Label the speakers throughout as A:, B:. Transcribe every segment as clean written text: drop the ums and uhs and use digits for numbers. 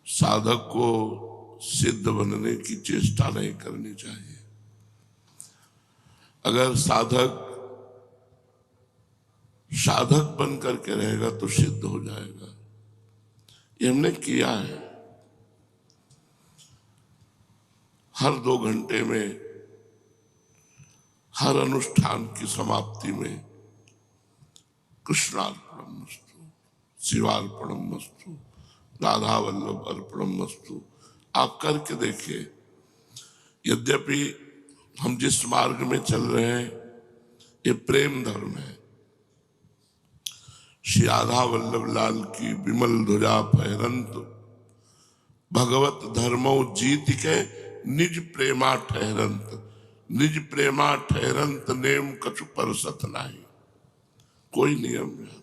A: साधक को सिद्ध बनने की चेष्टा नहीं करनी चाहिए। अगर साधक बन करके रहेगा तो सिद्ध हो जाएगा। ये हमने किया है। हर 2 घंटे में, हर अनुष्ठान की समाप्ति में कृष्णार्पणमस्तु, शिवार्पणमस्तु, राधा वल्लभ अर्पणमस्तु आप करके देखिए। यद्यपि हम जिस मार्ग में चल रहे हैं ये प्रेम धर्म है। श्री राधा वल्लभ लाल की विमल ध्वजा फहरंत, भगवत धर्मो जीत के निज प्रेमा ठहरंत। निज प्रेमा ठहरंत नेम कछु परसत नहीं। कोई नियम नहीं,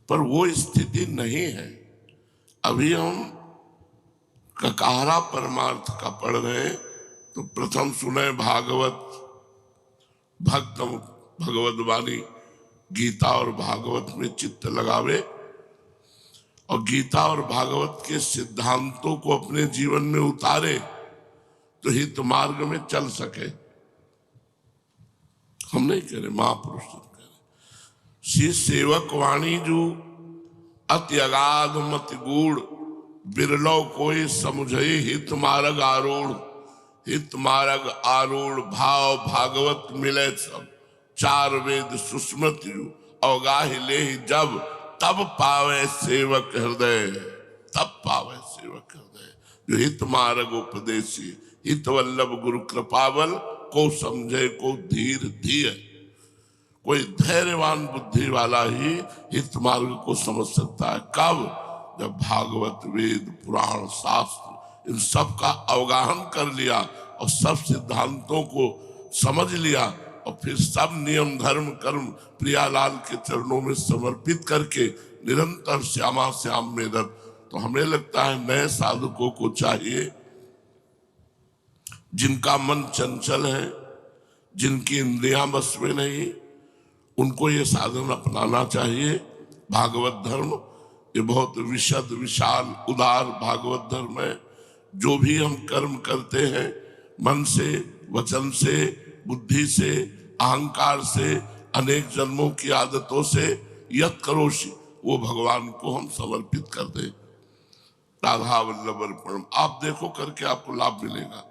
A: पर वो स्थिति नहीं है। अभी हम ककारा परमार्थ का पढ़ रहे हैं तो प्रथम सुने भागवत, भगवत वाणी, गीता और भागवत में चित्त लगावे और गीता और भागवत के सिद्धांतों को अपने जीवन में उतारे तो हित मार्ग में चल सके। हम नहीं कह रहे, महापुरुष कह रहे। श्री सेवक वाणी जो अति अगाध मति गूढ़, बिरलो कोई समझे हित मार्ग आरूढ़। हित मार्ग आरूढ़ भाव भागवत मिले सब, 4 वेद सुस्मृति अवगाहि ले जब, तब पावे सेवक हृदय। तब पावे सेवक हृदय जो हित मार्ग उपदेशी, हित वल्लभ गुरु कृपावल, को समझे को धीर धीर। कोई धैर्यवान बुद्धि वाला ही हित मार्ग को समझ सकता है। कब? जब भागवत, वेद, पुराण, शास्त्र इन सब का अवगाहन कर लिया और सब सिद्धांतों को समझ लिया और फिर सब नियम धर्म कर्म प्रियालाल के चरणों में समर्पित करके निरंतर श्यामा श्याम में रत। तो हमें लगता है नए साधकों को चाहिए, जिनका मन चंचल है, जिनकी इंद्रियां बस में नहीं, उनको ये साधन अपनाना चाहिए। भागवत धर्म ये बहुत विशद विशाल उदार भागवत धर्म है। जो भी हम कर्म करते हैं मन से, वचन से, बुद्धि से, अहंकार से, अनेक जन्मों की आदतों से, यत् करोषि वो भगवान को हम समर्पित कर दें। राधा वल्लभ अर्पणम आप देखो करके आपको लाभ मिलेगा।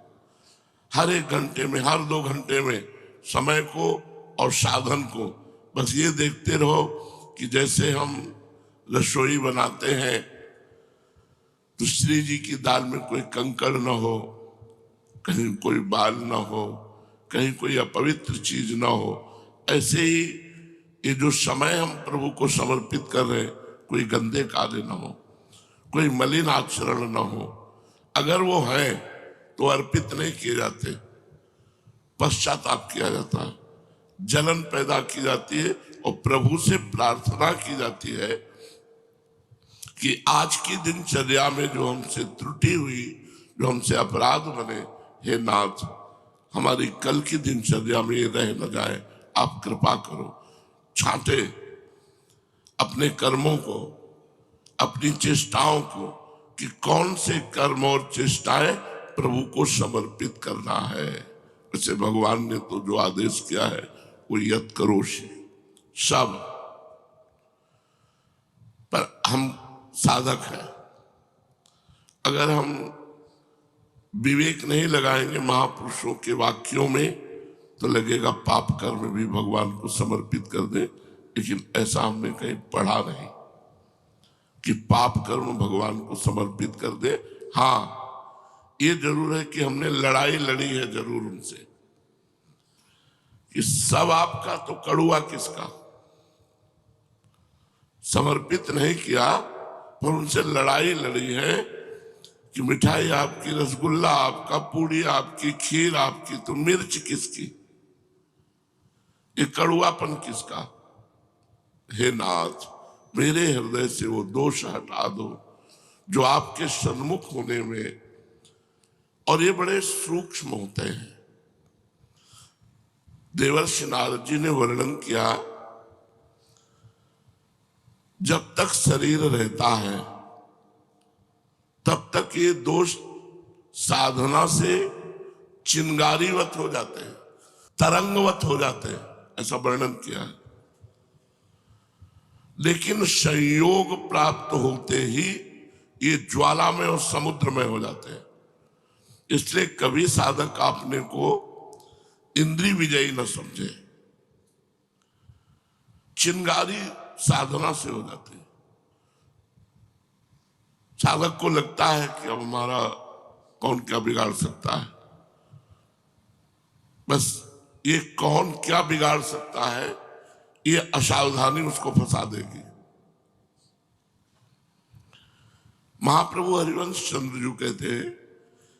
A: हर 1 घंटे में, हर 2 घंटे में समय को और साधन को बस ये देखते रहो कि जैसे हम रसोई बनाते हैं तो श्री जी की दाल में कोई कंकड़ न हो, कहीं कोई बाल न हो, कहीं कोई अपवित्र चीज न हो। ऐसे ही ये जो समय हम प्रभु को समर्पित कर रहे हैं, कोई गंदे कार्य न हो, कोई मलिन आचरण न हो। अगर वो है तो अर्पित नहीं किए जाते, पश्चाताप किया जाता है, जलन पैदा की जाती है और प्रभु से प्रार्थना की जाती है कि आज की दिनचर्या में जो हमसे त्रुटि हुई, जो हमसे अपराध बने, हे नाथ हमारी कल की दिनचर्या में ये रह न जाए, आप कृपा करो। छांटे अपने कर्मों को, अपनी चेष्टाओं को कि कौन से कर्म और चेष्टाएं प्रभु को समर्पित करना है। वैसे भगवान ने तो जो आदेश किया है वो यत् करोषि सब। पर हम साधक हैं, अगर हम विवेक नहीं लगाएंगे महापुरुषों के वाक्यों में तो लगेगा पाप कर्म भी भगवान को समर्पित कर दे। लेकिन ऐसा हमने कहीं पढ़ा नहीं कि पाप कर्म भगवान को समर्पित कर दे। हाँ, ये जरूर है कि हमने लड़ाई लड़ी है जरूर उनसे कि सब आपका तो कड़ुआ किसका। समर्पित नहीं किया पर उनसे लड़ाई लड़ी है कि मिठाई आपकी, रसगुल्ला आपका, पूड़ी आपकी, खीर आपकी, तो मिर्च किसकी, ये कड़ुआपन किसका। हे नाथ मेरे हृदय से वो दोष हटा दो जो आपके सन्मुख होने में, और ये बड़े सूक्ष्म होते हैं। देवर्षि नारद जी ने वर्णन किया, जब तक शरीर रहता है तब तक ये दोष साधना से चिंगारीवत हो जाते हैं, तरंगवत हो जाते हैं, ऐसा वर्णन किया है। लेकिन संयोग प्राप्त होते ही ये ज्वाला में और समुद्र में हो जाते हैं। इसलिए कभी साधक अपने को इंद्रिय विजयी न समझे। चिंगारी साधना से हो जाती है। साधक को लगता है कि अब हमारा कौन क्या बिगाड़ सकता है। बस ये कौन क्या बिगाड़ सकता है, ये असावधानी उसको फंसा देगी। महाप्रभु हरिवंश चंद्र जी कहते हैं,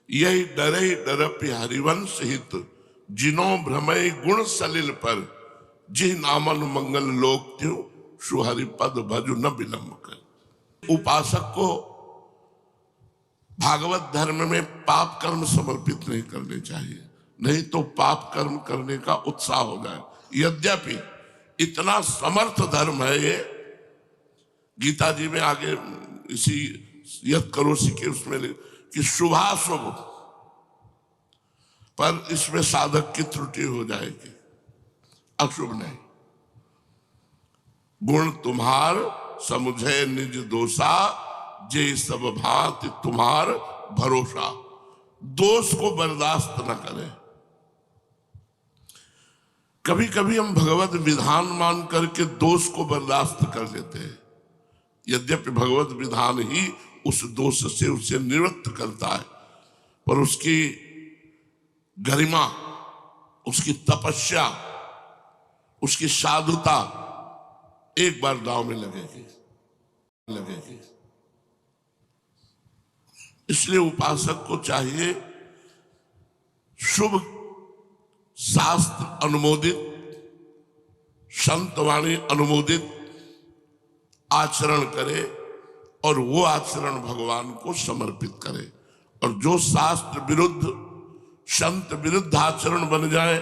A: यही डरे डरपि हरिवंश हित, जिनो भ्रमय गुण सलिल पर, जिह नामन मंगल लोक त्यों, सुहरि पद भजु न विलंब कर। उपासक को भागवत धर्म में पाप कर्म समर्पित नहीं करने चाहिए, नहीं तो पाप कर्म करने का उत्साह हो जाए। यद्यपि इतना समर्थ धर्म है ये, गीता जी में आगे इसी यत् करोसि के उसमें कि शुभाशुभ, पर इसमें साधक की त्रुटि हो जाएगी, अशुभ नहीं। गुण तुम्हार समुझे निज दोषा, जे सब भांति तुम्हार भरोसा। दोष को बर्दाश्त न करें। कभी कभी हम भगवत विधान मान करके दोष को बर्दाश्त कर लेते हैं, यद्यपि भगवत विधान ही उस दोष से उसे निवृत्त करता है, पर उसकी गरिमा, उसकी तपस्या, उसकी साधुता एक बार दांव में लगेगी। इसलिए उपासक को चाहिए शुभ शास्त्र अनुमोदित, संतवाणी अनुमोदित आचरण करे और वो आचरण भगवान को समर्पित करे। और जो शास्त्र विरुद्ध, संत विरुद्ध आचरण बन जाए,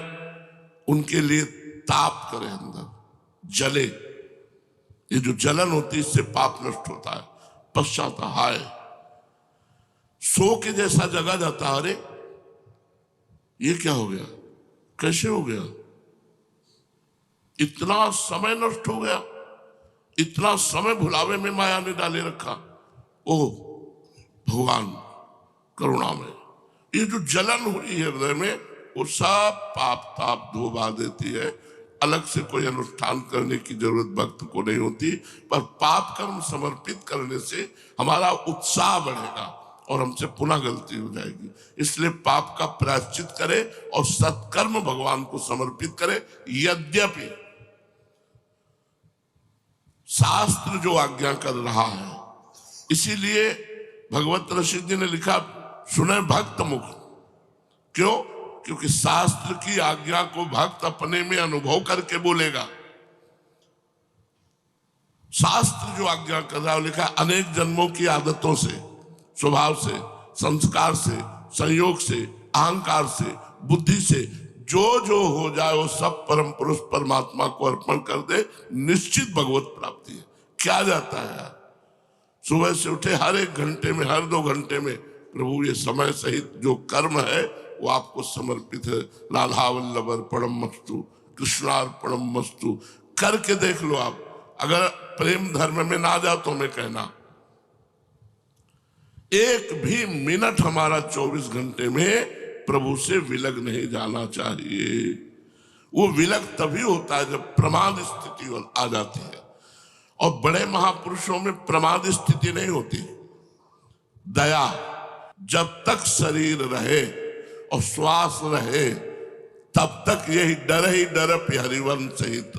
A: उनके लिए ताप करे, अंदर जले। ये जो जलन होती है इससे पाप नष्ट होता है। पश्चात हाय, सो के जैसा जगा जाता है, अरे ये क्या हो गया, कैसे हो गया, इतना समय नष्ट हो गया, इतना समय भुलावे में माया ने डाले रखा। ओ भगवान करुणा में ये जो जलन हुई है हृदय में, वो सब पाप ताप धोबा देती है। अलग से कोई अनुष्ठान करने की जरूरत भक्त को नहीं होती, पर पाप कर्म समर्पित करने से हमारा उत्साह बढ़ेगा और हमसे पुनः गलती हो जाएगी। इसलिए पाप का प्रायश्चित करे और सत्कर्म भगवान को समर्पित करे। यद्यपि शास्त्र जो आज्ञा कर रहा है, इसीलिए भगवत रसिक जी ने लिखा, सुने भक्त मुख। क्यों? क्योंकि शास्त्र की आज्ञा को भक्त अपने में अनुभव करके बोलेगा। शास्त्र जो आज्ञा कर रहा है, लिखा अनेक जन्मों की आदतों से, स्वभाव से, संस्कार से, संयोग से, अहंकार से, बुद्धि से जो जो हो जाए वो सब परम पुरुष परमात्मा को अर्पण कर दे, निश्चित भगवत प्राप्ति है। क्या जाता है यार, सुबह से उठे हर एक घंटे में, हर 2 घंटे में प्रभु ये समय सहित जो कर्म है वो आपको समर्पित है। राधावल्लभ अर्पणम मस्तु, कृष्णार्पणम मस्तु करके देख लो आप। अगर प्रेम धर्म में ना जाओ तो मैं कहना, एक भी मिनट हमारा 24 घंटे में प्रभु से विलग नहीं जाना चाहिए। वो विलग तभी होता है जब प्रमाद स्थिति आ जाती है, और बड़े महापुरुषों में प्रमाद स्थिति नहीं होती। दया, जब तक शरीर रहे और श्वास रहे तब तक यही डर हरिवंश हित,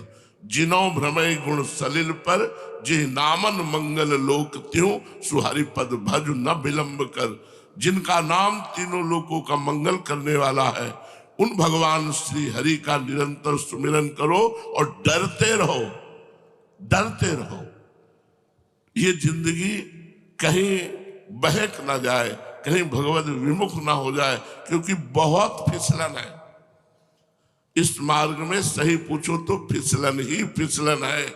A: जिनो भ्रमय गुण सलिल पर, जिह नामन मंगल लोक त्यों, सुहरि पद भज न विलंब कर। जिनका नाम तीनों लोकों का मंगल करने वाला है, उन भगवान श्री हरि का निरंतर सुमिरन करो और डरते रहो, डरते रहो। ये जिंदगी कहीं बहक ना जाए, कहीं भगवत विमुख ना हो जाए, क्योंकि बहुत फिसलन है इस मार्ग में। सही पूछो तो फिसलन ही फिसलन है।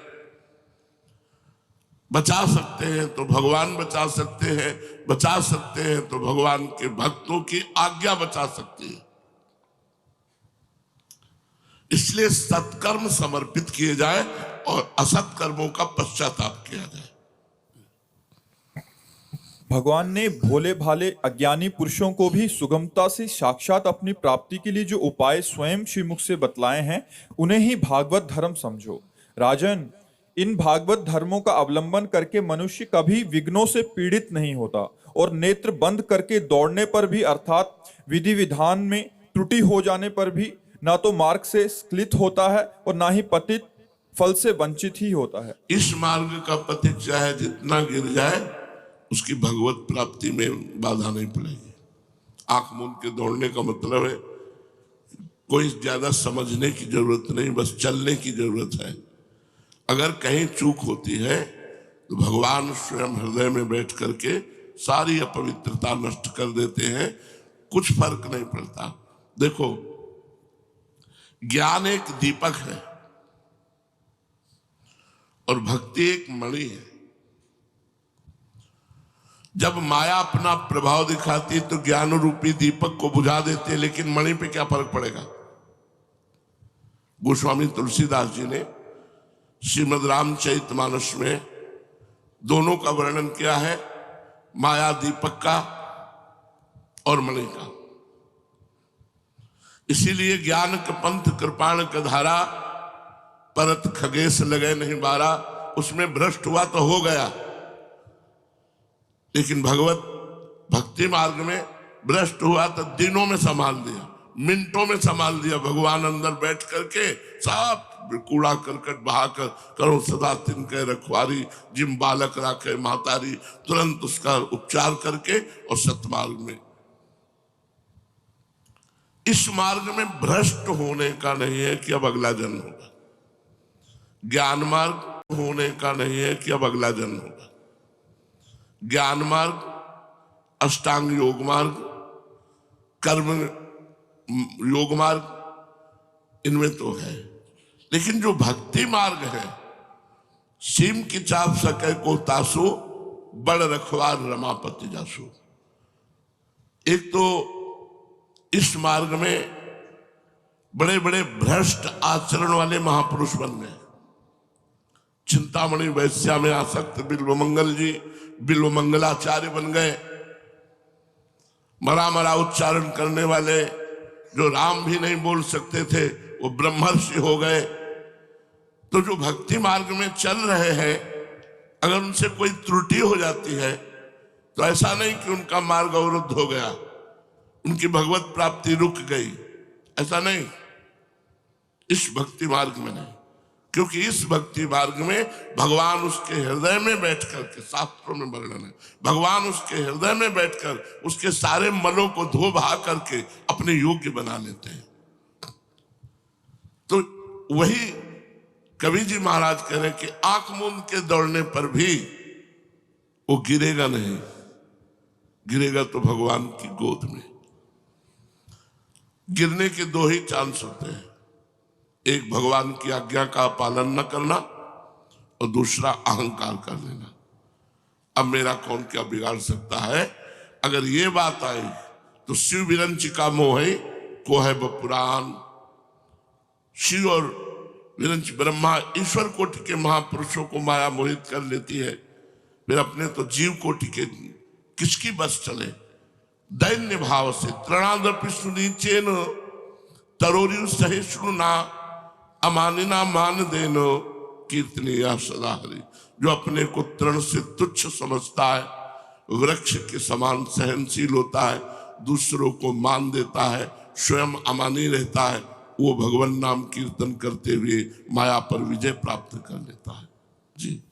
A: बचा सकते हैं तो भगवान बचा सकते हैं, बचा सकते हैं तो भगवान के भक्तों की आज्ञा बचा सकती है। इसलिए सत्कर्म समर्पित किए जाए और असत कर्मों का पश्चाताप किया जाए।
B: भगवान ने भोले भाले अज्ञानी पुरुषों को भी सुगमता से साक्षात अपनी प्राप्ति के लिए जो उपाय स्वयं श्रीमुख से बतलाए हैं, उन्हें ही भागवत धर्म समझो। राजन, इन भागवत धर्मों का अवलंबन करके मनुष्य कभी विघ्नों से पीड़ित नहीं होता और नेत्र बंद करके दौड़ने पर भी, अर्थात विधि विधान में त्रुटि हो जाने पर भी ना तो मार्ग से स्खलित होता है और ना ही पतित फल से वंचित ही होता है।
A: इस मार्ग का पथिक चाहे जितना गिर जाए, उसकी भगवत प्राप्ति में बाधा नहीं पड़ेगी। आंख मूंद के दौड़ने का मतलब है कोई ज्यादा समझने की जरूरत नहीं, बस चलने की जरूरत है। अगर कहीं चूक होती है तो भगवान स्वयं हृदय में बैठ करके सारी अपवित्रता नष्ट कर देते हैं, कुछ फर्क नहीं पड़ता। देखो, ज्ञान एक दीपक है और भक्ति एक मणि है। जब माया अपना प्रभाव दिखाती तो ज्ञान रूपी दीपक को बुझा देती है, लेकिन मणि पे क्या फर्क पड़ेगा। गोस्वामी तुलसीदास जी ने श्रीमद् रामचरितमानस में दोनों का वर्णन किया है, माया दीपक का और मणि का। इसीलिए ज्ञान के पंथ कृपाण का धारा, परत खगेश लगे नहीं बारा। उसमें भ्रष्ट हुआ तो हो गया, लेकिन भगवत भक्ति मार्ग में भ्रष्ट हुआ तो दिनों में संभाल दिया, मिनटों में संभाल दिया। भगवान अंदर बैठ करके सब कूड़ा करकट बहाकर करो सदा तिनके रखवारी, जिम बालक राखे मातारी, तुरंत उसका उपचार करके और सतमार्ग में। इस मार्ग में भ्रष्ट होने का नहीं है कि अब अगला जन्म होगा। ज्ञान मार्ग होने का नहीं है कि अब अगला जन्म होगा। ज्ञान मार्ग, अष्टांग योग मार्ग, कर्म योग मार्ग, इनमें तो है। लेकिन जो भक्ति मार्ग है, सीम की चाप सके को तासो, बड़ रखवार रमापति जासो। एक तो इस मार्ग में बड़े बड़े भ्रष्ट आचरण वाले महापुरुष बन गए। चिंतामणि वैश्या में आसक्त बिल्वमंगल जी बिल्वमंगलाचार्य बन गए। मरा मरा उच्चारण करने वाले जो राम भी नहीं बोल सकते थे, वो ब्रह्मर्षि हो गए। तो जो भक्ति मार्ग में चल रहे हैं, अगर उनसे कोई त्रुटि हो जाती है तो ऐसा नहीं कि उनका मार्ग अवरुद्ध हो गया, उनकी भगवत प्राप्ति रुक गई, ऐसा नहीं। इस भक्ति मार्ग में नहीं, क्योंकि इस भक्ति मार्ग में भगवान उसके हृदय में बैठकर के, शास्त्रों में वर्णन है, भगवान उसके हृदय में बैठकर उसके सारे मलों को धो बहा करके अपने योग्य बना लेते हैं। तो वही कबीर जी महाराज कह रहे हैं कि आंख मूंद के दौड़ने पर भी वो गिरेगा नहीं, गिरेगा तो भगवान की गोद में। गिरने के दो ही चांस होते हैं, एक भगवान की आज्ञा का पालन न करना और दूसरा अहंकार कर लेना। अब मेरा कौन क्या बिगाड़ सकता है। अगर ये बात आई तो शिव विरंचिका मोह को है पुराण। शिव और विरंच ब्रह्मा ईश्वर कोटि के महापुरुषों को माया मोहित कर लेती है, फिर अपने तो जीव कोटि के किसकी बस चले। दैन्य भाव से तृणादपि सुनीचेन तरोरी सहिष्णु ना अमानिना मान देनो कीर्तनीया सदा हरि। जो अपने को तृण से तुच्छ समझता है, वृक्ष के समान सहनशील होता है, दूसरों को मान देता है, स्वयं अमानी रहता है, वो भगवान नाम कीर्तन करते हुए माया पर विजय प्राप्त कर लेता है। जी,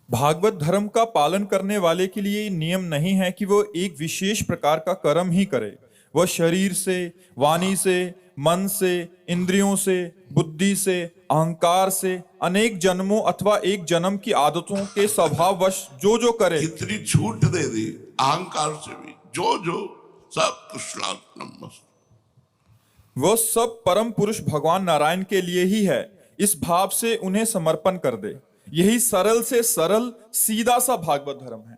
B: भागवत धर्म का पालन करने वाले के लिए नियम नहीं है कि वो एक विशेष प्रकार का कर्म ही करे। वह शरीर से, वाणी से, मन से, इंद्रियों से, बुद्धि से, अहंकार से, अनेक जन्मों अथवा एक जन्म की आदतों के स्वभाववश जो जो करे।
A: कितनी छूट दे दी, अहंकार से भी जो जो सब कृष्णार्पणमस्तु।
B: वह सब परम पुरुष भगवान नारायण के लिए ही है, इस भाव से उन्हें समर्पण कर दे। यही सरल से सरल सीधा सा भागवत धर्म है।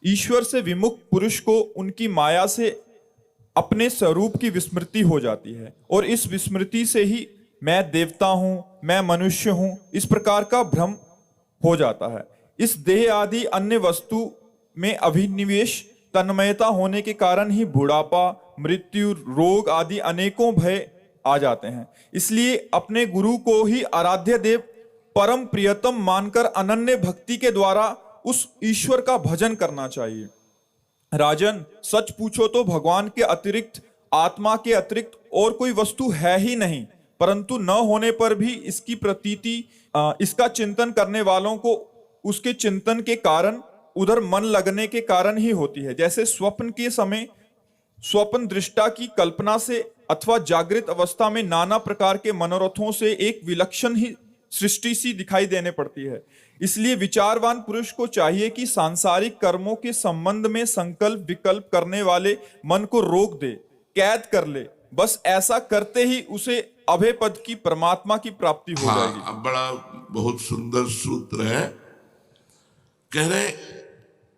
B: ईश्वर से विमुख पुरुष को उनकी माया से अपने स्वरूप की विस्मृति हो जाती है और इस विस्मृति से ही मैं देवता हूं, मैं मनुष्य हूं, इस प्रकार का भ्रम हो जाता है। इस देह आदि अन्य वस्तु में अभिनिवेश तन्मयता होने के कारण ही बुढ़ापा, मृत्यु, रोग आदि अनेकों भय आ जाते हैं। इसलिए अपने गुरु को ही आराध्य देव, परम प्रियतम मानकर अनन्य भक्ति के द्वारा उस ईश्वर का भजन करना चाहिए। राजन, सच पूछो तो भगवान के अतिरिक्त, आत्मा के अतिरिक्त और कोई वस्तु है ही नहीं, परंतु न होने पर भी इसकी प्रतीति इसका चिंतन करने वालों को उसके चिंतन के कारण, उधर मन लगने के कारण ही होती है। जैसे स्वप्न के समय स्वप्न दृष्टा की कल्पना से अथवा जागृत अवस्था में नाना प्रकार के मनोरथों से एक विलक्षण ही सृष्टि सी दिखाई देने पड़ती है। इसलिए विचारवान पुरुष को चाहिए कि सांसारिक कर्मों के संबंध में संकल्प विकल्प करने वाले मन को रोक दे, कैद कर ले। बस ऐसा करते ही उसे अभय पद की, परमात्मा की प्राप्ति हो जाएगी।
A: अब बड़ा बहुत सुंदर सूत्र है। कह रहे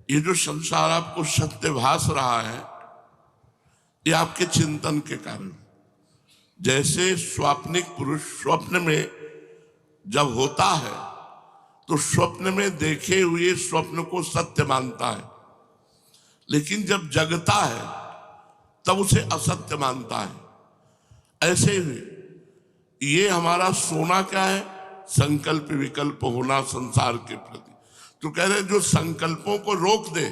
A: ये जो संसार आपको सत्य भास रहा है, ये आपके चिंतन के कारण। जैसे स्वाप्निक पुरुष स्वप्न में जब होता है तो स्वप्न में देखे हुए स्वप्न को सत्य मानता है, लेकिन जब जगता है तब उसे असत्य मानता है। ऐसे ही ये हमारा सोना क्या है? संकल्प विकल्प होना संसार के प्रति। तो कह रहे जो संकल्पों को रोक दे,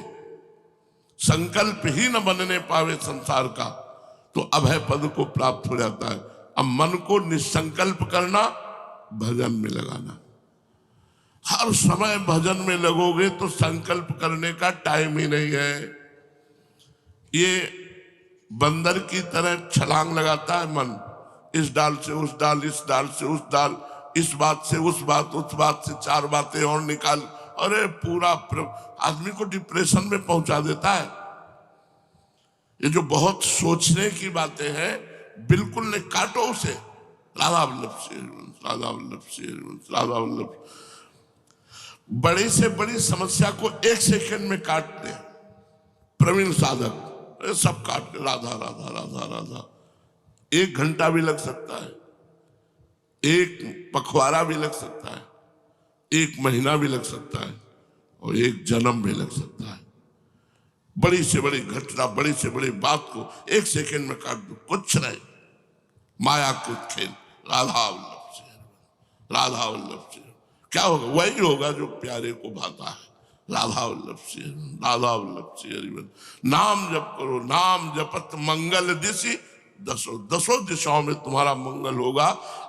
A: संकल्प ही न बनने पावे संसार का, तो अभय पद को प्राप्त हो जाता है। अब मन को निसंकल्प करना, भजन में लगाना। हर समय भजन में लगोगे तो संकल्प करने का टाइम ही नहीं है। ये बंदर की तरह छलांग लगाता है मन, इस डाल से उस डाल, इस डाल से उस डाल, इस बात से उस बात, उस बात से चार बातें और निकाल। अरे पूरा आदमी को डिप्रेशन में पहुंचा देता है। ये जो बहुत सोचने की बातें हैं, बिल्कुल नहीं, काटो उसे। राधा वल्लभ से, राधा वल्लभ से, राधा वल्लभ। बड़ी से बड़ी समस्या को 1 सेकंड में काट दे प्रवीण साधक, सब काट के राधा राधा राधा राधा। 1 घंटा भी लग सकता है, 1 पखवाड़ा भी लग सकता है, 1 महीना भी लग सकता है, और 1 जन्म भी लग सकता है। बड़ी से बड़ी घटना, बड़ी से बड़ी बात को 1 सेकंड में काट दो, कुछ नहीं। माया कुछ खेल, राधा वल्लभ से, राधा वल्लभ से। क्या होगा? वही होगा जो प्यारे को भाता है। राधा वल्लभ से, राधा वल्लभ से हरिवंश। नाम जप करो, नाम जपत मंगल दिशि दसों, दसों दिशाओं में तुम्हारा मंगल होगा।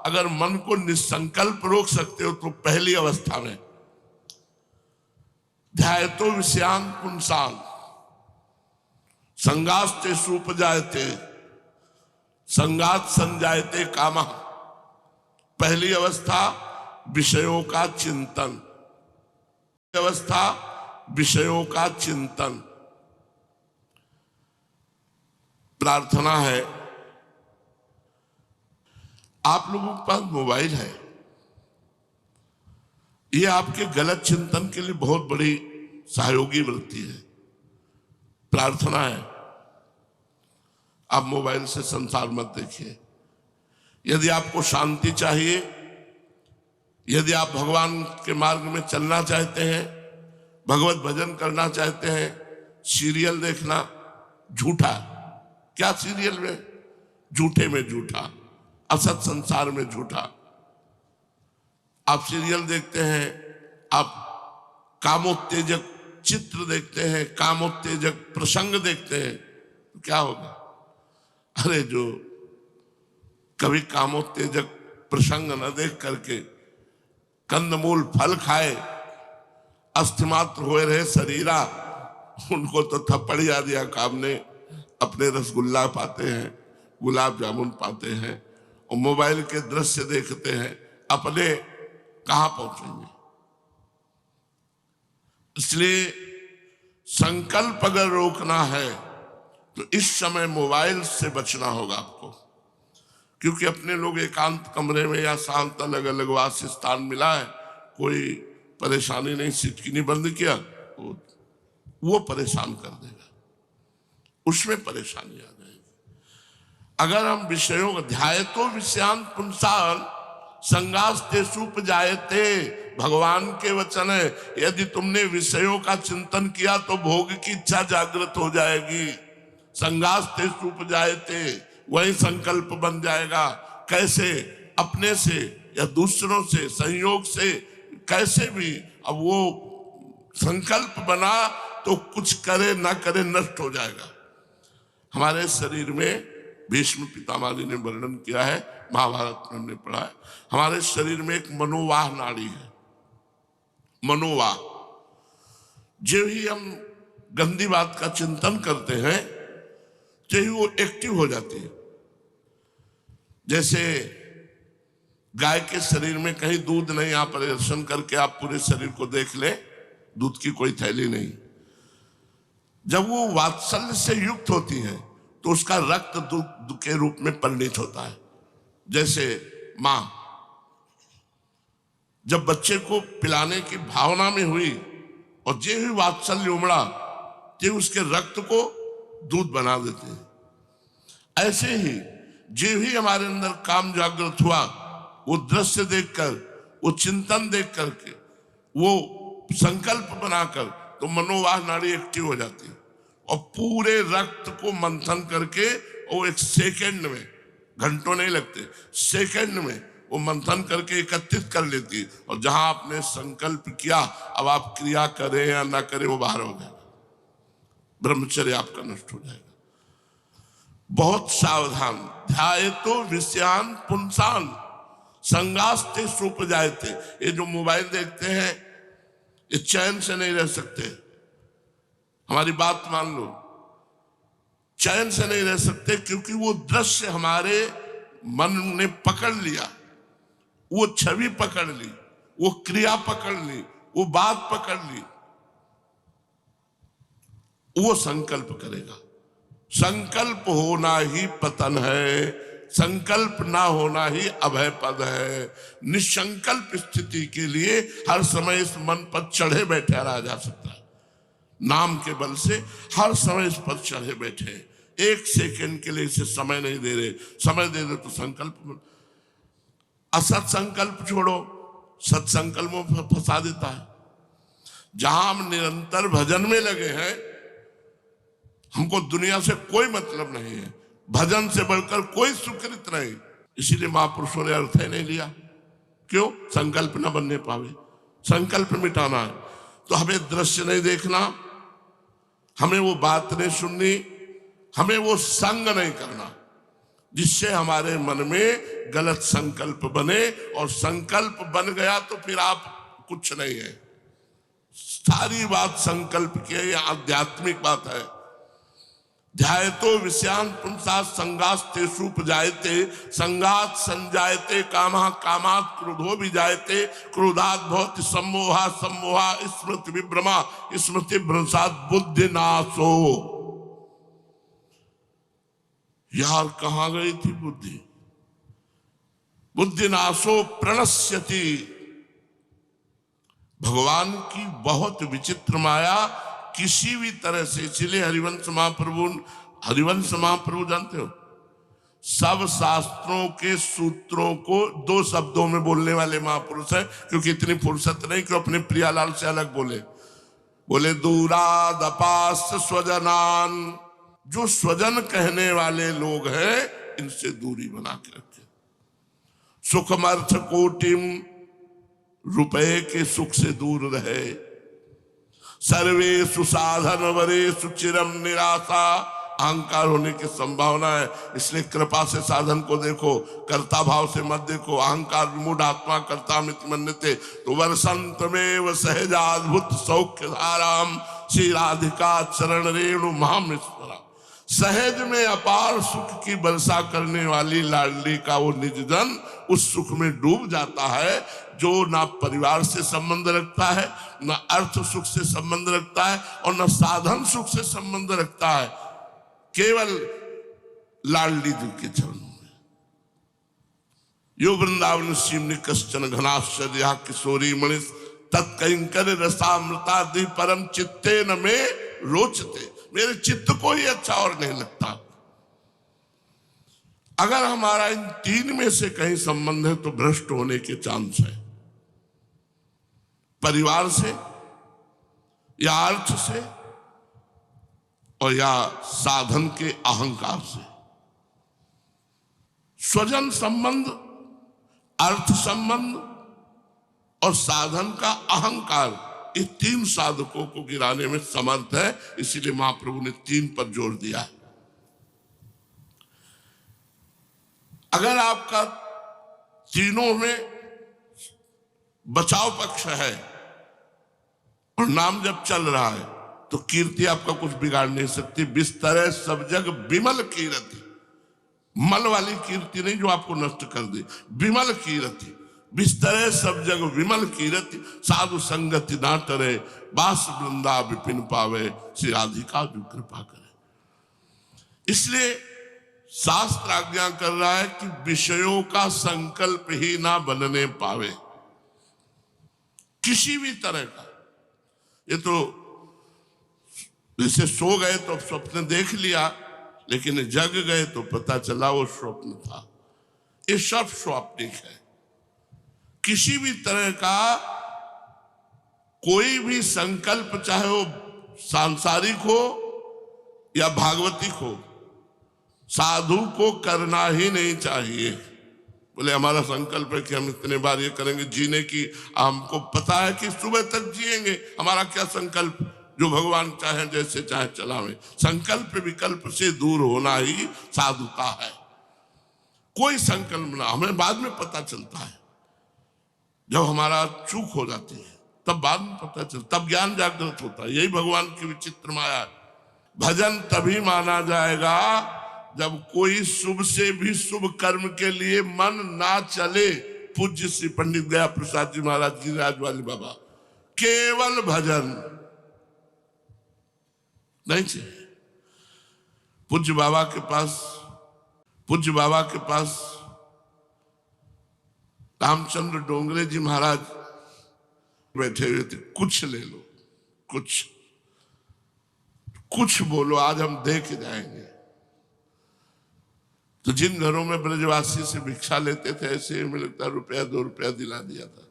A: अगर मन को निसंकल्प रोक सकते हो तो पहली अवस्था में ध्यायतो विषयान पुंसान संगास्ते सुपजायते संगात संजायते कामः। पहली अवस्था विषयों का चिंतन, अवस्था विषयों का चिंतन। प्रार्थना है, आप लोगों के पास मोबाइल है, ये आपके गलत चिंतन के लिए बहुत बड़ी सहयोगी वृत्ति है। प्रार्थना है, आप मोबाइल से संसार मत देखिए। यदि आपको शांति चाहिए, यदि आप भगवान के मार्ग में चलना चाहते हैं, भगवत भजन करना चाहते हैं, सीरियल देखना झूठा। क्या सीरियल में? झूठे में झूठा, असत संसार में झूठा। आप सीरियल देखते हैं, आप कामोत्तेजक चित्र देखते हैं, कामोत्तेजक प्रसंग देखते हैं, तो क्या होगा? अरे जो कभी कामोत्तेजक प्रसंग न देख करके कंदमूल फल खाए, अस्थिमात्र हुए रहे शरीरा, उनको तो थप्पड़ या दिया काम ने। अपने रसगुल्ला पाते हैं, गुलाब जामुन पाते हैं, और मोबाइल के दृश्य देखते हैं, अपने कहां पहुंचेंगे? इसलिए संकल्प अगर रोकना है तो इस समय मोबाइल से बचना होगा आपको। क्योंकि अपने लोग एकांत कमरे में या शांत अलग अलग वास स्थान मिला है, कोई परेशानी नहीं, सिटकी नहीं बंद किया, वो परेशान कर देगा, उसमें परेशानी आ जाएगी। अगर हम विषयों को ध्यायतो विषयान पुंसान संगास्ते सुपजायते, भगवान के वचन है, यदि तुमने विषयों का चिंतन किया तो भोग की इच्छा जागृत हो जाएगी। संगास्ते सुपजायते, वही संकल्प बन जाएगा। कैसे? अपने से या दूसरों से, संयोग से, कैसे भी। अब वो संकल्प बना तो कुछ करे ना करे नष्ट हो जाएगा। हमारे शरीर में भीष्म पितामह जी ने वर्णन किया है, महाभारत में हमने पढ़ा है, हमारे शरीर में एक मनोवाह नाड़ी है। मनोवाह, जो ही हम गंदी बात का चिंतन करते हैं तो ही वो एक्टिव हो जाती है। जैसे गाय के शरीर में कहीं दूध नहीं, आप परिदर्शन करके आप पूरे शरीर को देख ले, दूध की कोई थैली नहीं। जब वो वात्सल्य से युक्त होती है तो उसका रक्त दूध के रूप में परिणित होता है। जैसे मां जब बच्चे को पिलाने की भावना में हुई और जे ही वात्सल्य उमड़ा, जे उसके रक्त को दूध बना देते हैं। ऐसे ही जे ही हमारे अंदर काम जागृत हुआ, वो दृश्य देखकर, वो चिंतन देख करके, वो संकल्प बनाकर, तो मनोवाह नाड़ी एक्टिव हो जाती है और पूरे रक्त को मंथन करके वो एक सेकंड में, घंटों नहीं लगते, सेकंड में वो मंथन करके एकत्रित कर लेती है। और जहां आपने संकल्प किया, अब आप क्रिया करें या ना करें, वो बाहर हो जाएगा, ब्रह्मचर्य आपका नष्ट हो जाएगा। बहुत सावधान। ध्यायतो विषयान पुंसान संगास्ते सुपजायते। ये जो मोबाइल देखते हैं, ये चैन से नहीं रह सकते। हमारी बात मान लो, चैन से नहीं रह सकते, क्योंकि वो दृश्य हमारे मन ने पकड़ लिया, वो छवि पकड़ ली, वो क्रिया पकड़ ली, वो बात पकड़ ली, वो संकल्प करेगा। संकल्प होना ही पतन है, संकल्प ना होना ही अभय पद है। निसंकल्प स्थिति के लिए हर समय इस मन पर चढ़े बैठे रहा जा सकता है। नाम के बल से हर समय इस पर चढ़े बैठे, एक सेकंड के लिए इसे समय नहीं दे रहे। समय दे दे तो संकल्प, असत संकल्प छोड़ो, सत्संकल्प में फंसा देता है। जहां हम निरंतर भजन में लगे हैं, हमको दुनिया से कोई मतलब नहीं है, भजन से बढ़कर कोई सुकृत नहीं। इसीलिए महापुरुषों ने अर्थ ही नहीं लिया। क्यों? संकल्प न बनने पावे, संकल्प मिटाना है। तो हमें दृश्य नहीं देखना, हमें वो बात नहीं सुननी, हमें वो संग नहीं करना जिससे हमारे मन में गलत संकल्प बने। और संकल्प बन गया तो फिर आप कुछ नहीं है। सारी बात संकल्प की है, यह आध्यात्मिक बात है। ध्यायतो विषयान पुंसा संगास्ते सुपजायते, संगात संजायते कामः, कामात् क्रोधो विजायते, क्रोधात् भवति सम्मोहा, सम्मोहा स्मृति विभ्रमा, स्मृति भ्रंशात् बुद्धि नाशो। यार कहां गई थी बुद्धि? बुद्धि नाशो प्रणश्यति। भगवान की बहुत विचित्र माया किसी भी तरह से। इसलिए हरिवंश महाप्रभु जानते हो, सब शास्त्रों के सूत्रों को 2 शब्दों में बोलने वाले महापुरुष है, क्योंकि इतनी फुर्सत नहीं कि अपने प्रियालाल से अलग बोले दूराद अपास स्वजनान। जो स्वजन कहने वाले लोग हैं, इनसे दूरी बना के रखे। सुखमर्थ कोटिम, रुपए के सुख से दूर रहे। सर्वे सुसाधन वरे सुचिरम निराशा, अहंकार होने की संभावना है। इसलिए कृपा से साधन को देखो, कर्ता भाव से मत देखो। अहंकार विमूढ़ आत्मा कर्ता मित मन्यते। तो वर्षंत में व सहजाद्भुत सौख्य धाराम, श्री राधिका चरण रेणु महामेश्वरा। सहज में अपार सुख की वर्षा करने वाली लाडली का वो निज जन उस सुख में डूब जाता है, जो ना परिवार से संबंध रखता है, ना अर्थ सुख से संबंध रखता है, और ना साधन सुख से संबंध रखता है, केवल लाडली जी के चरणों में। यो वृंदावन सीमनि कश्चन घनाश्चर्या किशोरी मणिस तत्कंकर रसामृतादि परम चित्ते न में रोचते। मेरे चित्त को ही अच्छा और नहीं लगता। अगर हमारा इन तीन में से कहीं संबंध है तो भ्रष्ट होने के चांस है। परिवार से या अर्थ से और या साधन के अहंकार से। स्वजन संबंध, अर्थ संबंध और साधन का अहंकार, इस तीन साधकों को गिराने में समर्थ है। इसीलिए महाप्रभु ने तीन पर जोर दिया है। अगर आपका तीनों में बचाव पक्ष है और नाम जब चल रहा है तो कीर्ति आपका कुछ बिगाड़ नहीं सकती। बिस्तर सब जग विमल कीर्ति, मल वाली कीर्ति नहीं जो आपको नष्ट कर दे, विमल कीर्ति। बिस्तर सब जग विमल कीर्ति, साधु संगति ना टरे, बास वृंदा विपिन पावे, श्री राधिका जो कृपा करे। इसलिए शास्त्र आज्ञा कर रहा है कि विषयों का संकल्प ही ना बनने पावे, किसी भी तरह का। ये तो जैसे सो गए तो स्वप्न देख लिया, लेकिन जग गए तो पता चला वो स्वप्न था। ये सब स्वाप्निक है। किसी भी तरह का कोई भी संकल्प, चाहे वो सांसारिक हो या भागवतिक हो, साधु को करना ही नहीं चाहिए। बोले हमारा संकल्प है कि हम इतने बार ये करेंगे, जीने की हमको पता है कि सुबह तक जिएंगे, हमारा क्या संकल्प, जो भगवान चाहे जैसे चाहे चलावे। संकल्प विकल्प से दूर होना ही साधुता है। कोई संकल्प ना, हमें बाद में पता चलता है जब हमारा चूक हो जाती है, तब बाद में पता चलता, तब ज्ञान जागृत होता है। यही भगवान की विचित्र माया है। भजन तभी माना जाएगा जब कोई शुभ से भी शुभ कर्म के लिए मन ना चले। पूज्य श्री पंडित गया प्रसाद जी महाराज गिरिराज वाली बाबा, केवल भजन नहीं चाहिए। पूज्य बाबा के पास रामचंद्र डोंगरे जी महाराज बैठे हुए थे। कुछ ले लो, कुछ बोलो, आज हम दे के जाएंगे। तो जिन घरों में ब्रजवासी से भिक्षा लेते थे, ऐसे में लगता रुपया 2 रुपया दिला दिया था,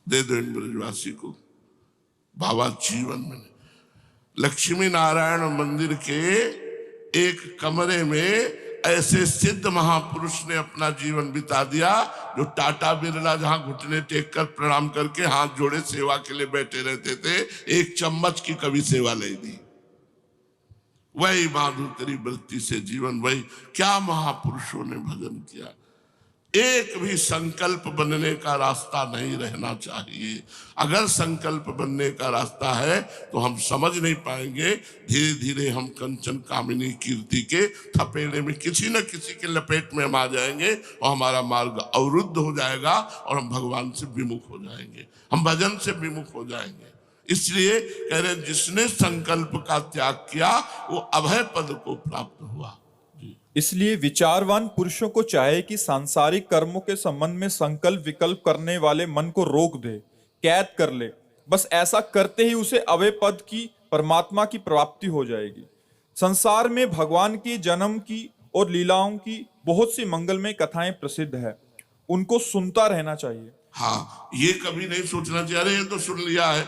A: दे दो इन ब्रजवासी को। बाबा जीवन में लक्ष्मी नारायण मंदिर के एक कमरे में ऐसे सिद्ध महापुरुष ने अपना जीवन बिता दिया, जो टाटा बिरला जहां घुटने टेक कर प्रणाम करके हाथ जोड़े सेवा के लिए बैठे रहते थे, एक चम्मच की कभी सेवा नहीं दी। वही माधु तेरी वृत्ति से जीवन, वही क्या महापुरुषों ने भजन किया। एक भी संकल्प बनने का रास्ता नहीं रहना चाहिए। अगर संकल्प बनने का रास्ता है तो हम समझ नहीं पाएंगे। धीरे धीरे हम कंचन कामिनी कीर्ति के थपेड़े में किसी न किसी के लपेट में हम आ जाएंगे और हमारा मार्ग अवरुद्ध हो जाएगा और हम भगवान से विमुख हो जाएंगे, हम भजन से विमुख हो जाएंगे। इसलिए कह रहे जिसने संकल्प का त्याग किया वो अभय पद को प्राप्त हुआ।
B: इसलिए विचारवान पुरुषों को चाहे कि सांसारिक कर्मों के संबंध में संकल्प विकल्प करने वाले मन को रोक दे, कैद कर ले। बस ऐसा करते ही उसे अभय पद की, परमात्मा की प्राप्ति हो जाएगी। संसार में भगवान के जन्म की और लीलाओं की बहुत सी मंगलमय कथाएं प्रसिद्ध है, उनको सुनता रहना चाहिए।
A: हाँ, ये कभी नहीं सोचना चाहिए अरे ये तो सुन लिया है,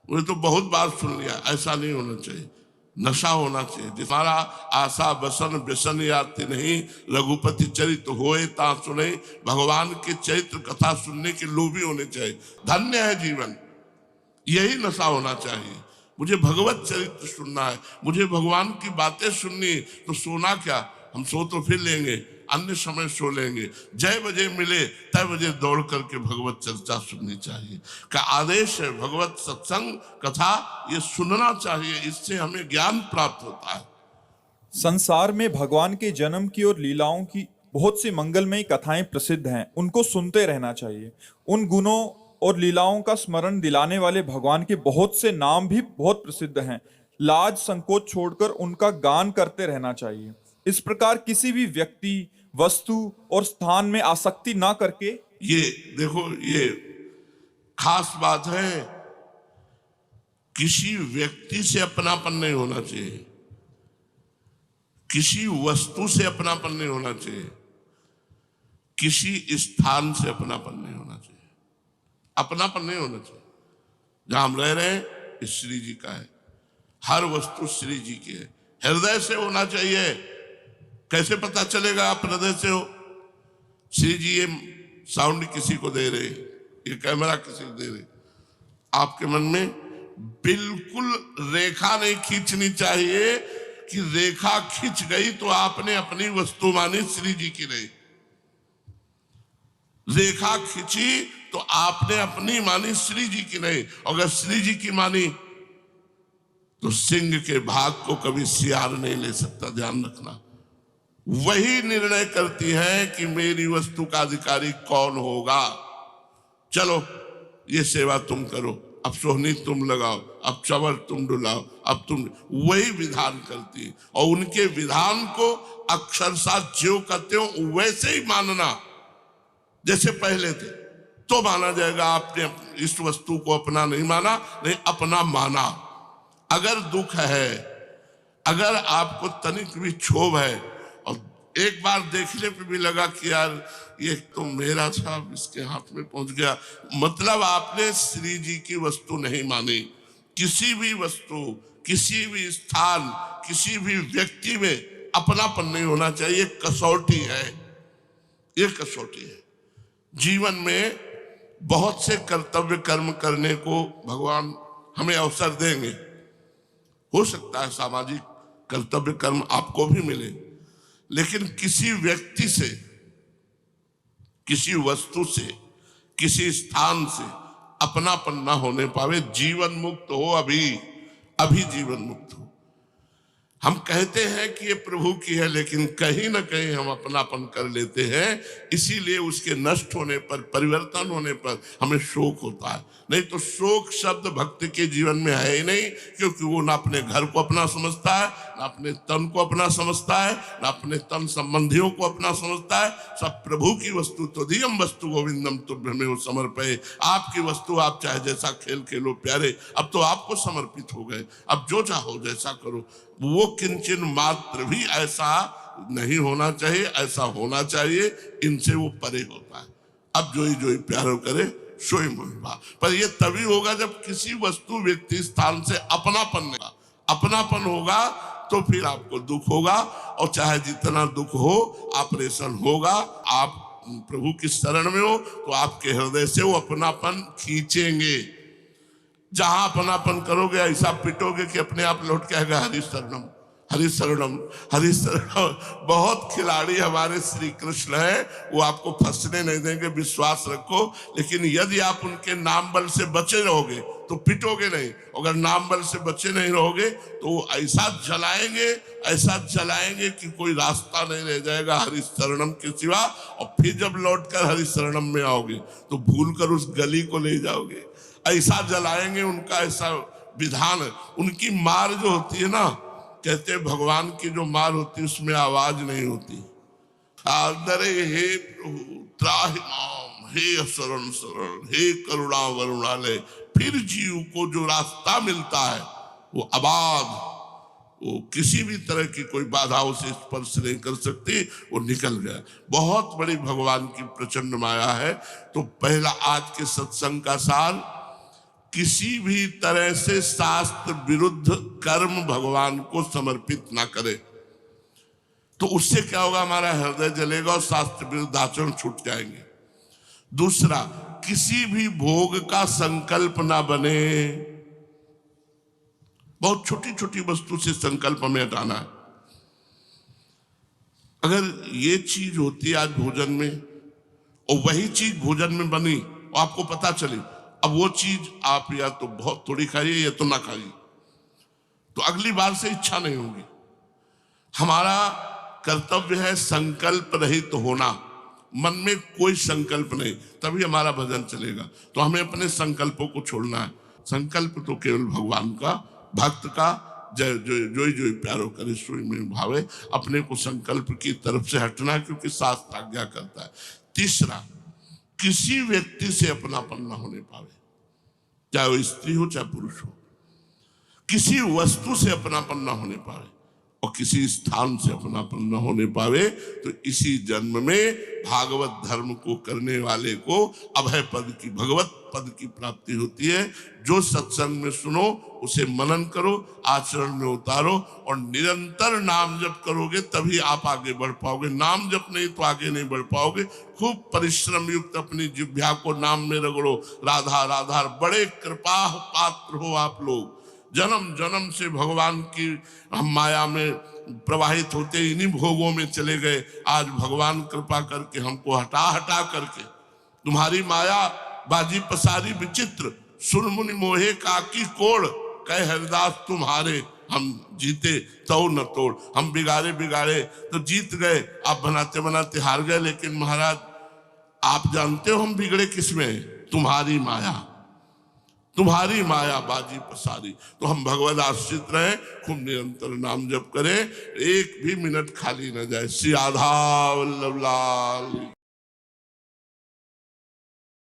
A: वो तो बहुत बार सुन लिया। ऐसा नहीं होना चाहिए। नशा होना चाहिए। जिसमारा आशा बसन व्यसन याति नहीं, रघुपति चरित्र होए ता सुने। भगवान के चरित्र कथा सुनने के लोभी होने चाहिए। धन्य है जीवन, यही नशा होना चाहिए। मुझे भगवत चरित्र सुनना है, मुझे भगवान की बातें सुननी। तो सोना क्या, हम सो तो फिर लेंगे, अन्य समय सो लेंगे। जय बजे मिले तय बजे दौड़ करके भगवत चर्चा सुननी चाहिए का आदेश है। भगवत सत्संग कथा ये सुनना चाहिए, इससे हमें ज्ञान प्राप्त होता है।
B: संसार में भगवान के जन्म की और लीलाओं की बहुत सी मंगलमयी कथाएं प्रसिद्ध हैं, उनको सुनते रहना चाहिए। उन गुणों और लीलाओं का स्मरण दिलाने वाले भगवान के बहुत से नाम भी बहुत प्रसिद्ध हैं। लाज संकोच छोड़कर उनका गान करते रहना चाहिए। इस प्रकार किसी भी व्यक्ति, वस्तु और स्थान में आसक्ति ना करके
A: ये देखो, ये खास बात है, किसी व्यक्ति से अपनापन नहीं होना चाहिए, किसी वस्तु से अपनापन नहीं होना चाहिए, किसी स्थान से अपनापन नहीं होना चाहिए। अपनापन नहीं होना चाहिए। जहां हम रह रहे हैं ये श्री जी का है, हर वस्तु श्री जी की है। हृदय से होना चाहिए। कैसे पता चलेगा आप हृदय से हो? श्री जी ये साउंड किसी को दे रहे, ये कैमरा किसी को दे रहे, आपके मन में बिल्कुल रेखा नहीं खींचनी चाहिए कि रेखा खींच गई तो आपने अपनी वस्तु मानी, श्री जी की नहीं। रेखा खींची तो आपने अपनी मानी, श्री जी की नहीं। अगर श्री जी की मानी तो सिंह के भाग को कभी सियार नहीं ले सकता, ध्यान रखना। वही निर्णय करती है कि मेरी वस्तु का अधिकारी कौन होगा। चलो ये सेवा तुम करो, अब सोहनी तुम लगाओ, अब चवर तुम डुलाओ, अब तुम, वही विधान करती है। और उनके विधान को अक्षरशः ज्यों कहते हो वैसे ही मानना जैसे पहले थे तो माना जाएगा। आपने इस वस्तु को अपना नहीं माना, नहीं अपना माना। अगर दुख है, अगर आपको तनिक भी क्षोभ है और एक बार देखने पे भी लगा कि यार ये तो मेरा था, इसके हाथ में पहुंच गया, मतलब आपने श्री जी की वस्तु नहीं मानी। किसी भी वस्तु, किसी भी स्थान, किसी भी व्यक्ति में अपनापन नहीं होना चाहिए। कसौटी है, ये कसौटी है। जीवन में बहुत से कर्तव्य कर्म करने को भगवान हमें अवसर देंगे। हो सकता है सामाजिक कर्तव्य कर्म आपको भी मिले, लेकिन किसी व्यक्ति से, किसी वस्तु से, किसी स्थान से अपनापन ना होने पावे। जीवन मुक्त हो, अभी जीवन मुक्त हो। हम कहते हैं कि ये प्रभु की है, लेकिन कहीं ना कहीं हम अपनापन कर लेते हैं। इसीलिए उसके नष्ट होने पर, परिवर्तन होने पर हमें शोक होता है। नहीं तो शोक शब्द भक्त के जीवन में है ही नहीं, क्योंकि वो ना अपने घर को अपना समझता है, ना अपने तन को अपना समझता है, ना अपने तन संबंधियों को अपना समझता है। सब प्रभु की वस्तु तो दियम वस्तु गोविंदम तुभ्यमेव समर्पये। आपकी वस्तु आप चाहे जैसा खेल खेलो प्यारे, अब तो आपको समर्पित हो गए, अब जो चाहो जैसा करो। वो किंचन मात्र भी ऐसा नहीं होना चाहिए, ऐसा होना चाहिए इनसे वो परे होता है। अब जो ही प्यारो करे सोई मोहिबा। पर ये तभी होगा जब किसी वस्तु, व्यक्ति, स्थान से अपनापन होगा तो फिर आपको दुख होगा। और चाहे जितना दुख हो, ऑपरेशन होगा, आप प्रभु की शरण में हो तो आपके हृदय से वो अपनापन खींचेंगे। जहां अपनापन करोगे ऐसा पिटोगे कि अपने आप लौट के आएगा हरि शरणम, हरि शरणम, हरि शरणम। बहुत खिलाड़ी हमारे श्री कृष्ण है, वो आपको फंसने नहीं देंगे, विश्वास रखो। लेकिन यदि आप उनके नाम बल से बचे रहोगे तो पिटोगे नहीं। अगर नाम बल से बचे नहीं रहोगे तो ऐसा जलाएंगे कि कोई रास्ता नहीं रह जाएगा हरि शरणम के सिवा। और फिर जब लौटकर हरि शरणम में आओगे तो भूलकर उस गली को ले जाओगे। ऐसा जलाएंगे, उनका ऐसा विधान है। उनकी मार जो होती है ना, कहते हैं भगवान की जो मार होती है उसमें आवाज नहीं होती। आदरे हे प्रभु त्राहि माम, हे शरण शरण, हे करुणा वरुणालय। फिर जीव को जो रास्ता मिलता है वो आबाद, वो किसी भी तरह की कोई बाधाओं से स्पर्श नहीं कर सकती, वो निकल गया। बहुत बड़ी भगवान की प्रचंड माया है। तो पहला आज के सत्संग का सार, किसी भी तरह से शास्त्र विरुद्ध कर्म भगवान को समर्पित ना करे। तो उससे क्या होगा, हमारा हृदय जलेगा और शास्त्र विरुद्ध आचरण छूट जाएंगे। दूसरा, किसी भी भोग का संकल्प ना बने। बहुत छोटी छोटी वस्तु से संकल्प हमें हटाना है। अगर ये चीज होती है आज भोजन में और वही चीज भोजन में बनी और आपको पता चली, अब वो चीज आप या तो बहुत थोड़ी खाइए या तो ना खाइए, तो अगली बार से इच्छा नहीं होगी। हमारा कर्तव्य है संकल्प रहित तो होना, मन में कोई संकल्प नहीं, तभी हमारा भजन चलेगा। तो हमें अपने संकल्पों को छोड़ना है। संकल्प तो केवल भगवान का, भक्त का, जय जो जो जो प्यारो करे सोई में भावे। अपने को संकल्प की तरफ से हटना, क्योंकि शास्त्र आज्ञा करता है। तीसरा, किसी व्यक्ति से अपनापन न होने पावे, चाहे वो स्त्री हो चाहे पुरुष हो। किसी वस्तु से अपनापन न होने पावे और किसी स्थान से अपनापन न होने पावे, तो इसी जन्म में भागवत धर्म को करने वाले को अभय पद की, भगवत पद की प्राप्ति होती है। जो सत्संग में सुनो उसे मनन करो, आचरण में उतारो और निरंतर नाम जप करोगे तभी आप आगे बढ़ पाओगे। नाम जप नहीं तो आगे नहीं बढ़ पाओगे। खूब परिश्रम युक्त अपनी जिह्वा को नाम में रगड़ो, राधा राधा। बड़े कृपा पात्र हो आप लोग। जन्म जन्म से भगवान की हम माया में प्रवाहित होते इन्हीं भोगों में चले गए। आज भगवान कृपा करके हमको हटा हटा करके, तुम्हारी माया बाजी पसारी विचित्र, सुन मुनि मोहे काकी कोड़, कह हरिदास तुम्हारे हम जीते तो न तोड़। हम बिगाड़े बिगाड़े तो जीत गए, आप बनाते बनाते हार गए। लेकिन महाराज आप जानते हो हम बिगड़े किसमें? तुम्हारी माया, तुम्हारी माया बाजी पसारी। तो हम भगवद आश्रित रहे, खूब निरंतर नाम जप करें, एक भी मिनट खाली न जाए। श्री राधा वल्लभ लाल।